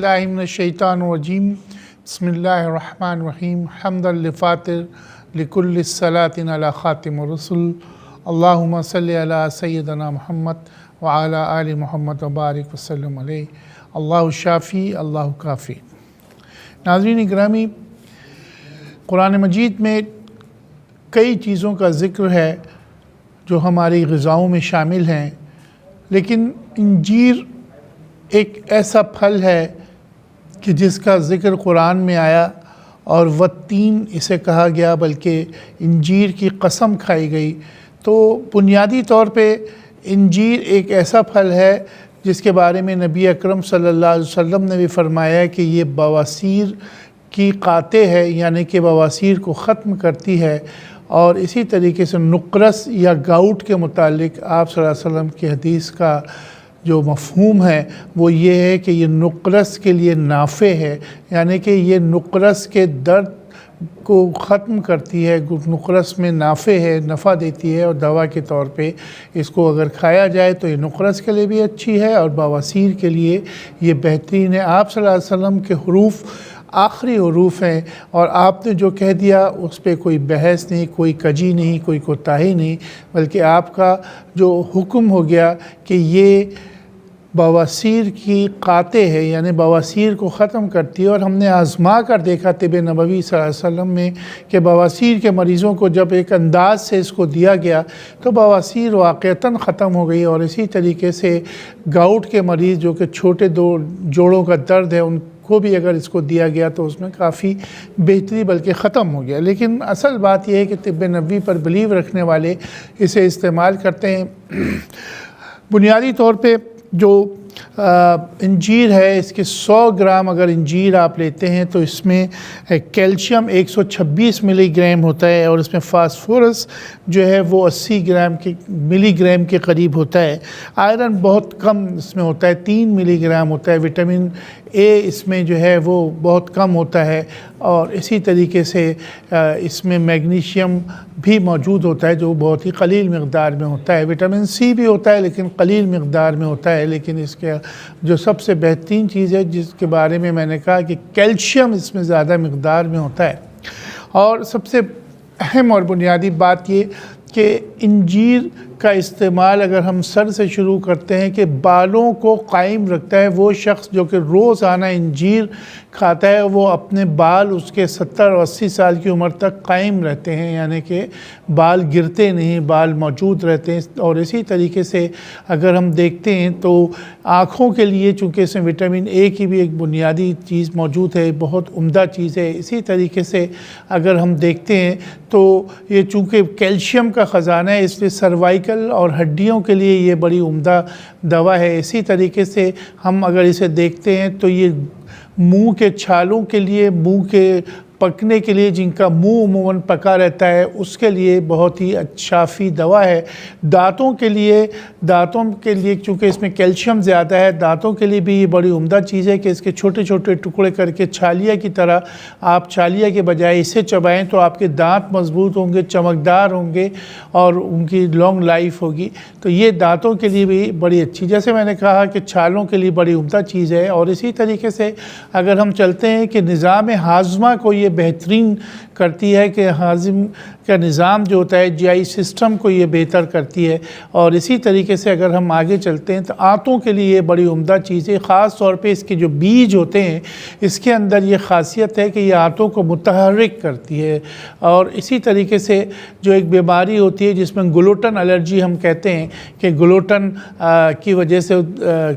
बिल्लाहि मिनश्शैतानिर्रजीम बिस्मिल्लाहिर्रहमानिर्रहीम हम्दन लिफ़ातिर लिकुल्लि सलातिन अला ख़ातिमिर रसूल अल्लाहुम्मा सल्लि अला सय्यिदना मुहम्मद व अला आलि मुहम्मद व बारिक वसल्लम अलैहि अल्लाहु शाफ़ी अल्लाहु काफ़ी। नाज़रीन इकरामी, कुरान मजीद में कई चीज़ों का ज़िक्र है जो हमारी ग़िज़ाओं में शामिल हैं, लेकिन इंजीर एक ऐसा फल है कि जिसका ज़िक्र कुरान में आया और वत्तीन इसे कहा गया, बल्कि इंजीर की कसम खाई गई। तो बुनियादी तौर पे इंजीर एक ऐसा फल है जिसके बारे में नबी अकरम सल्लल्लाहु अलैहि वसल्लम ने भी फरमाया कि ये बवासीर की काते है, यानी कि बवासीर को ख़त्म करती है। और इसी तरीके से नुक़रस या गाउट के मुतालिक आप सल्लल्लाहु अलैहि वसल्लम की हदीस का जो मफ़हूम है वो ये है कि ये नुक़रस के लिए नाफ़े है, यानी कि ये नुक़रस के दर्द को ख़त्म करती है, नुक़रस में नाफ़े है, नफ़ा देती है, और दवा के तौर पे इसको अगर खाया जाए तो ये नुक़रस के लिए भी अच्छी है और बवासीर के लिए ये बेहतरीन है। आप सल्लल्लाहु अलैहि वसल्लम के हुरूफ आखिरी हुरूफ हैं और आपने जो कह दिया उस पर कोई बहस नहीं, कोई कजी नहीं, कोई कोताही नहीं, बल्कि आपका जो हुक्म हो गया कि ये बवासीर की काते है, यानी बवासीर को ख़त्म करती है। और हमने आज़मा कर देखा तिब नबवी सल्लल्लाहु अलैहि वसल्लम में कि बवासीर के मरीज़ों को जब एक अंदाज से इसको दिया गया तो बवासीर वाक़तन ख़त्म हो गई। और इसी तरीके से गाउट के मरीज़ जो कि छोटे दो जोड़ों का दर्द है उनको भी अगर इसको दिया गया तो उसमें काफ़ी बेहतरी बल्कि ख़त्म हो गया। लेकिन असल बात यह है कि तिब नबवी पर बिलीव रखने वाले इसे इस्तेमाल करते हैं। बुनियादी तौर पे जो इंजीर है, इसके 100 ग्राम अगर इंजीर आप लेते हैं तो इसमें कैल्शियम 126 मिलीग्राम होता है और इसमें फास्फोरस जो है वो 80 मिलीग्राम के करीब होता है। आयरन बहुत कम इसमें होता है, 3 मिलीग्राम होता है। विटामिन ए इसमें जो है वो बहुत कम होता है और इसी तरीके से इसमें मैग्नीशियम भी मौजूद होता है जो बहुत ही कलील मक़दार में होता है। विटामिन सी भी होता है लेकिन कलील मक़दार में होता है। लेकिन इसके जो सबसे बेहतरीन चीज़ है जिसके बारे में मैंने कहा कि कैल्शियम इसमें ज़्यादा मक़दार में होता है। और सबसे अहम और बुनियादी बात ये कि इंजीर का इस्तेमाल अगर हम सर से शुरू करते हैं कि बालों को कायम रखता है। वो शख्स जो कि रोज़ाना इंजीर खाता है वो अपने बाल उसके 70 और 80 साल की उम्र तक कायम रहते हैं, यानी कि बाल गिरते नहीं, बाल मौजूद रहते हैं। और इसी तरीके से अगर हम देखते हैं तो आँखों के लिए चूँकि इसमें विटामिन ए की भी एक बुनियादी चीज़ मौजूद है, बहुत उम्दा चीज़ है। इसी तरीके से अगर हम देखते हैं तो ये चूँकि कैल्शियम का ख़जाना है इसलिए सर्वाइकल और हड्डियों के लिए ये बड़ी उम्दा दवा है। इसी तरीके से हम अगर इसे देखते हैं तो ये मुंह के छालों के लिए, मुंह के पकने के लिए, जिनका मुंह अमूमन पका रहता है उसके लिए बहुत ही शाफ़ी दवा है। दांतों के लिए चूँकि इसमें कैल्शियम ज़्यादा है, दांतों के लिए भी ये बड़ी उम्दा चीज़ है कि इसके छोटे छोटे टुकड़े करके छालिया की तरह आप छालिया के बजाय इसे चबाएं तो आपके दांत मजबूत होंगे, चमकदार होंगे और उनकी लॉन्ग लाइफ होगी। तो ये दांतों के लिए भी बड़ी अच्छी, जैसे मैंने कहा कि छालों के लिए बड़ी उम्दा चीज़ है। और इसी तरीके से अगर हम चलते हैं कि निज़ाम हाज़मा को ये बेहतरीन करती है कि हाज़िम का निज़ाम जो होता है जीआई सिस्टम को ये बेहतर करती है। और इसी तरीके से अगर हम आगे चलते हैं तो आंतों के लिए ये बड़ी उम्दा चीज़ है। ख़ास तौर पे इसके जो बीज होते हैं इसके अंदर ये ख़ासियत है कि ये आंतों को मुतहर्रिक करती है। और इसी तरीके से जो एक बीमारी होती है जिसमें ग्लूटेन एलर्जी हम कहते हैं कि ग्लूटेन की वजह से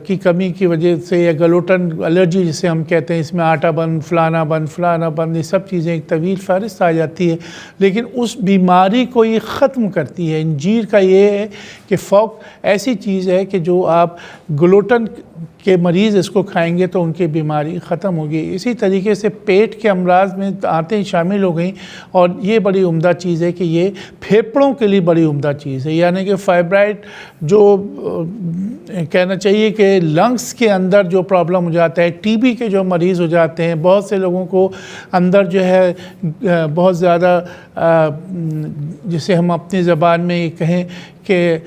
की कमी की वजह से या ग्लूटेन एलर्जी जिसे हम कहते हैं, इसमें आटा बंद, फलाना बंद, ये सब चीज़ें एक तवील फ़हरिस्त आ जाती है, लेकिन उस बीमारी को ये ख़त्म करती है। इंजीर का ये है कि फ़ौक ऐसी चीज़ है कि जो आप ग्लूटेन के मरीज़ इसको खाएंगे तो उनकी बीमारी ख़त्म होगी। इसी तरीके से पेट के अमराज में आंतें शामिल हो गई और ये बड़ी उम्दा चीज़ है कि ये फेफड़ों के लिए बड़ी उम्दा चीज़ है, यानी कि फाइब्राइड जो कहना चाहिए कि लंग्स के अंदर जो प्रॉब्लम हो जाता है, टीबी के जो मरीज़ हो जाते हैं, बहुत से लोगों को अंदर जो है बहुत ज़्यादा जिसे हम अपनी ज़बान में कहें کہ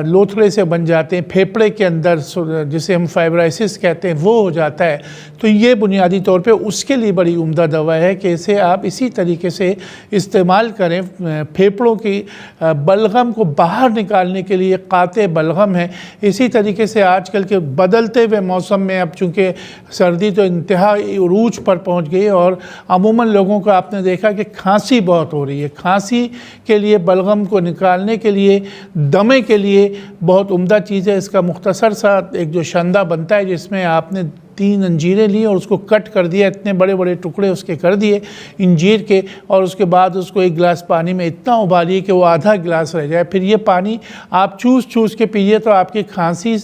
لوتھڑے سے بن جاتے ہیں، پھیپھڑے کے اندر جسے ہم فائبرائسس کہتے ہیں وہ ہو جاتا ہے، تو یہ بنیادی طور پہ اس کے لیے بڑی عمدہ دوا ہے کہ اسے آپ اسی طریقے سے استعمال کریں۔ پھیپھڑوں کی بلغم کو باہر نکالنے کے لیے قاطع بلغم ہے۔ اسی طریقے سے آج کل کے بدلتے ہوئے موسم میں اب چونکہ سردی تو انتہائی عروج پر پہنچ گئی اور عموماً لوگوں کو آپ نے دیکھا کہ کھانسی بہت ہو رہی ہے، کھانسی کے لیے بلغم کو نکالنے کے لیے، دمے کے لیے بہت عمدہ چیز ہے۔ اس کا مختصر سا ایک جو شندہ بنتا ہے جس میں آپ نے 3 انجیریں لی اور اس کو کٹ کر دیا، اتنے بڑے بڑے ٹکڑے اس کے کر دیے انجیر کے، اور اس کے بعد اس کو 1 گلاس پانی میں اتنا ابالیے کہ وہ آدھا گلاس رہ جائے، پھر یہ پانی آپ چوس کے پیئے تو آپ کی کھانسی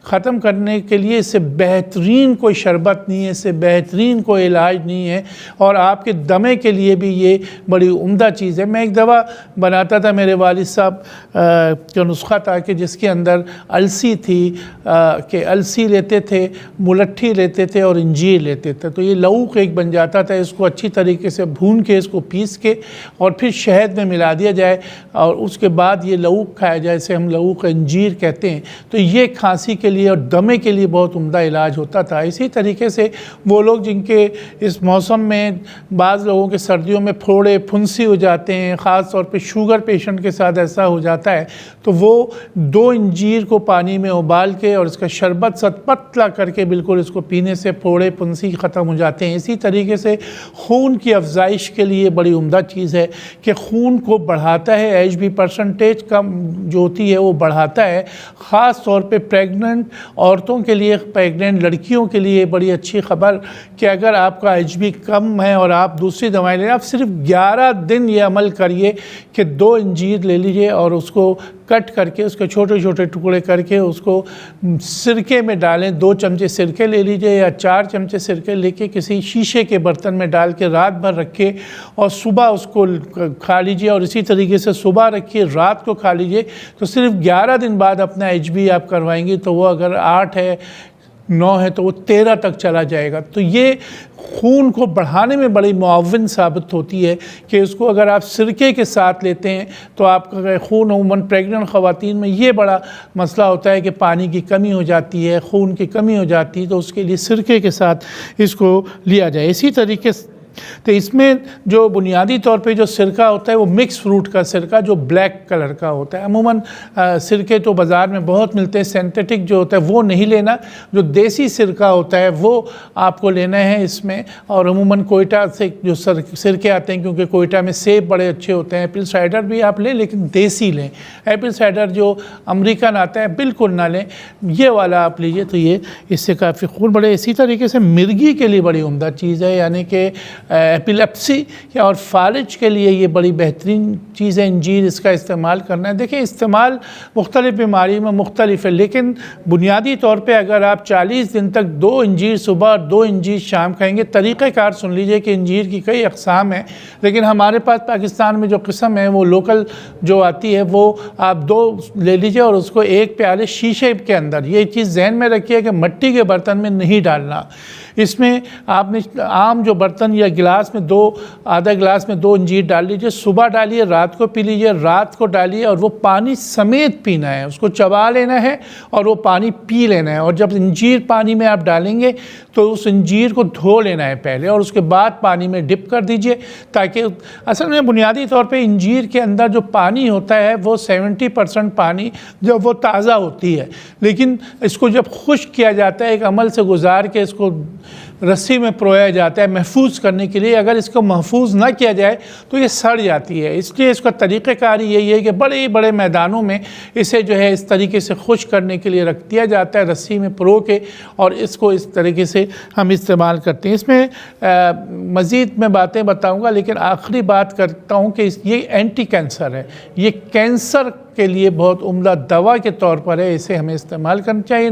ختم کرنے کے لیے اس سے بہترین کوئی شربت نہیں ہے، اس سے بہترین کوئی علاج نہیں ہے، اور آپ کے دمے کے لیے بھی یہ بڑی عمدہ چیز ہے۔ میں ایک دوا بناتا تھا، میرے والد صاحب کا نسخہ تھا کہ جس کے اندر السی تھی، کہ السی لیتے تھے، ملٹھی لیتے تھے اور انجیر لیتے تھے، تو یہ لعوق ایک بن جاتا تھا۔ اس کو اچھی طریقے سے بھون کے، اس کو پیس کے اور پھر شہد میں ملا دیا جائے اور اس کے بعد یہ لعوق کھایا جائے، اسے ہم لعوق انجیر کہتے ہیں، تو یہ کھانسی کے لیے اور دمے کے لیے بہت عمدہ علاج ہوتا تھا۔ اسی طریقے سے وہ لوگ جن کے اس موسم میں، بعض لوگوں کے سردیوں میں پھوڑے پھنسی ہو جاتے ہیں، خاص طور پہ شوگر پیشنٹ کے ساتھ ایسا ہو جاتا ہے، تو وہ 2 انجیر کو پانی میں ابال کے اور اس کا شربت ست پتلا کر کے بالکل اس کو پینے سے پھوڑے پھنسی ختم ہو جاتے ہیں۔ اسی طریقے سے خون کی افزائش کے لیے بڑی عمدہ چیز ہے کہ خون کو بڑھاتا ہے، ایچ بی پرسنٹیج کم جو ہوتی ہے وہ بڑھاتا ہے، خاص طور پہ پریگننٹ عورتوں کے لیے، پریگننٹ لڑکیوں کے لیے بڑی اچھی خبر کہ اگر آپ کا ایچ بی کم ہے اور آپ دوسری دوائیں لے رہے ہیں، آپ صرف 11 دن یہ عمل کریے کہ 2 انجیر لے لیجئے اور اس کو کٹ کر کے، اس کے چھوٹے چھوٹے ٹکڑے کر کے اس کو سرکے میں ڈالیں، 2 چمچے سرکے لے لیجئے یا 4 چمچے سرکے لے کے کسی شیشے کے برتن میں ڈال کے رات بھر رکھے اور صبح اس کو کھا لیجئے، اور اسی طریقے سے صبح رکھیے، رات کو کھا لیجئے، تو صرف 11 دن بعد اپنا ایچ بی آپ کروائیں گے تو وہ اگر 8 ہے 9 ہے تو وہ 13 تک چلا جائے گا۔ تو یہ خون کو بڑھانے میں بڑی معاون ثابت ہوتی ہے کہ اس کو اگر آپ سرکے کے ساتھ لیتے ہیں تو آپ کا خون، عموماً پریگننٹ خواتین میں یہ بڑا مسئلہ ہوتا ہے کہ پانی کی کمی ہو جاتی ہے، خون کی کمی ہو جاتی ہے، تو اس کے لیے سرکے کے ساتھ اس کو لیا جائے۔ اسی طریقے سے تو اس میں جو بنیادی طور پہ جو سرکہ ہوتا ہے وہ مکس فروٹ کا سرکہ جو بلیک کلر کا ہوتا ہے۔ عموماً سرکے تو بازار میں بہت ملتے ہیں، سینتھیٹک جو ہوتا ہے وہ نہیں لینا، جو دیسی سرکہ ہوتا ہے وہ آپ کو لینا ہے اس میں۔ اور عموماً کوئٹہ سے جو سرکے آتے ہیں، کیونکہ کوئٹہ میں سیب بڑے اچھے ہوتے ہیں، ایپل سائڈر بھی آپ لیں لیکن دیسی لیں، ایپل سائڈر جو امریکن آتا ہے بالکل نہ لیں، یہ والا آپ لیجئے تو یہ اس سے کافی خون بڑھے۔ اسی طریقے سے مرگی کے لیے بڑی عمدہ چیز ہے، یعنی کہ ایپیلیپسی اور فالج کے لیے یہ بڑی بہترین چیز ہے انجیر، اس کا استعمال کرنا ہے۔ دیکھیں استعمال مختلف بیماری میں مختلف ہے، لیکن بنیادی طور پہ اگر آپ 40 دن تک 2 انجیر صبح اور 2 انجیر شام کھائیں گے، طریقہ کار سن لیجئے کہ انجیر کی کئی اقسام ہیں، لیکن ہمارے پاس پاکستان میں جو قسم ہے وہ لوکل جو آتی ہے وہ آپ 2 لے لیجئے اور اس کو 1 پیالے شیشے کے اندر، یہ چیز ذہن میں رکھیے کہ مٹی کے برتن میں نہیں ڈالنا۔ اس میں آپ نے عام جو برتن یا گلاس میں آدھا گلاس میں 2 انجیر ڈال لیجئے، صبح ڈالیے، رات کو پی لیجئے، رات کو ڈالیے اور وہ پانی سمیت پینا ہے، اس کو چبا لینا ہے اور وہ پانی پی لینا ہے۔ اور جب انجیر پانی میں آپ ڈالیں گے تو اس انجیر کو دھو لینا ہے پہلے اور اس کے بعد پانی میں ڈپ کر دیجئے، تاکہ اصل میں بنیادی طور پہ انجیر کے اندر جو پانی ہوتا ہے وہ 70% پانی جب وہ تازہ ہوتی ہے، لیکن اس کو جب خشک کیا جاتا ہے، ایک عمل سے گزار کے اس کو رسی میں پرویا جاتا ہے محفوظ کرنے کے لیے، اگر اس کو محفوظ نہ کیا جائے تو یہ سڑ جاتی ہے۔ اس لیے اس کا طریقہ کاری یہی ہے کہ بڑے بڑے میدانوں میں اسے جو ہے اس طریقے سے خشک کرنے کے لیے رکھ دیا جاتا ہے رسی میں پرو کے، اور اس کو اس طریقے سے ہم استعمال کرتے ہیں۔ اس میں مزید میں باتیں بتاؤں گا، لیکن آخری بات کرتا ہوں کہ یہ اینٹی کینسر ہے، یہ کینسر کے لیے بہت عمدہ دوا کے طور پر ہے، اسے ہمیں استعمال کرنا چاہیے۔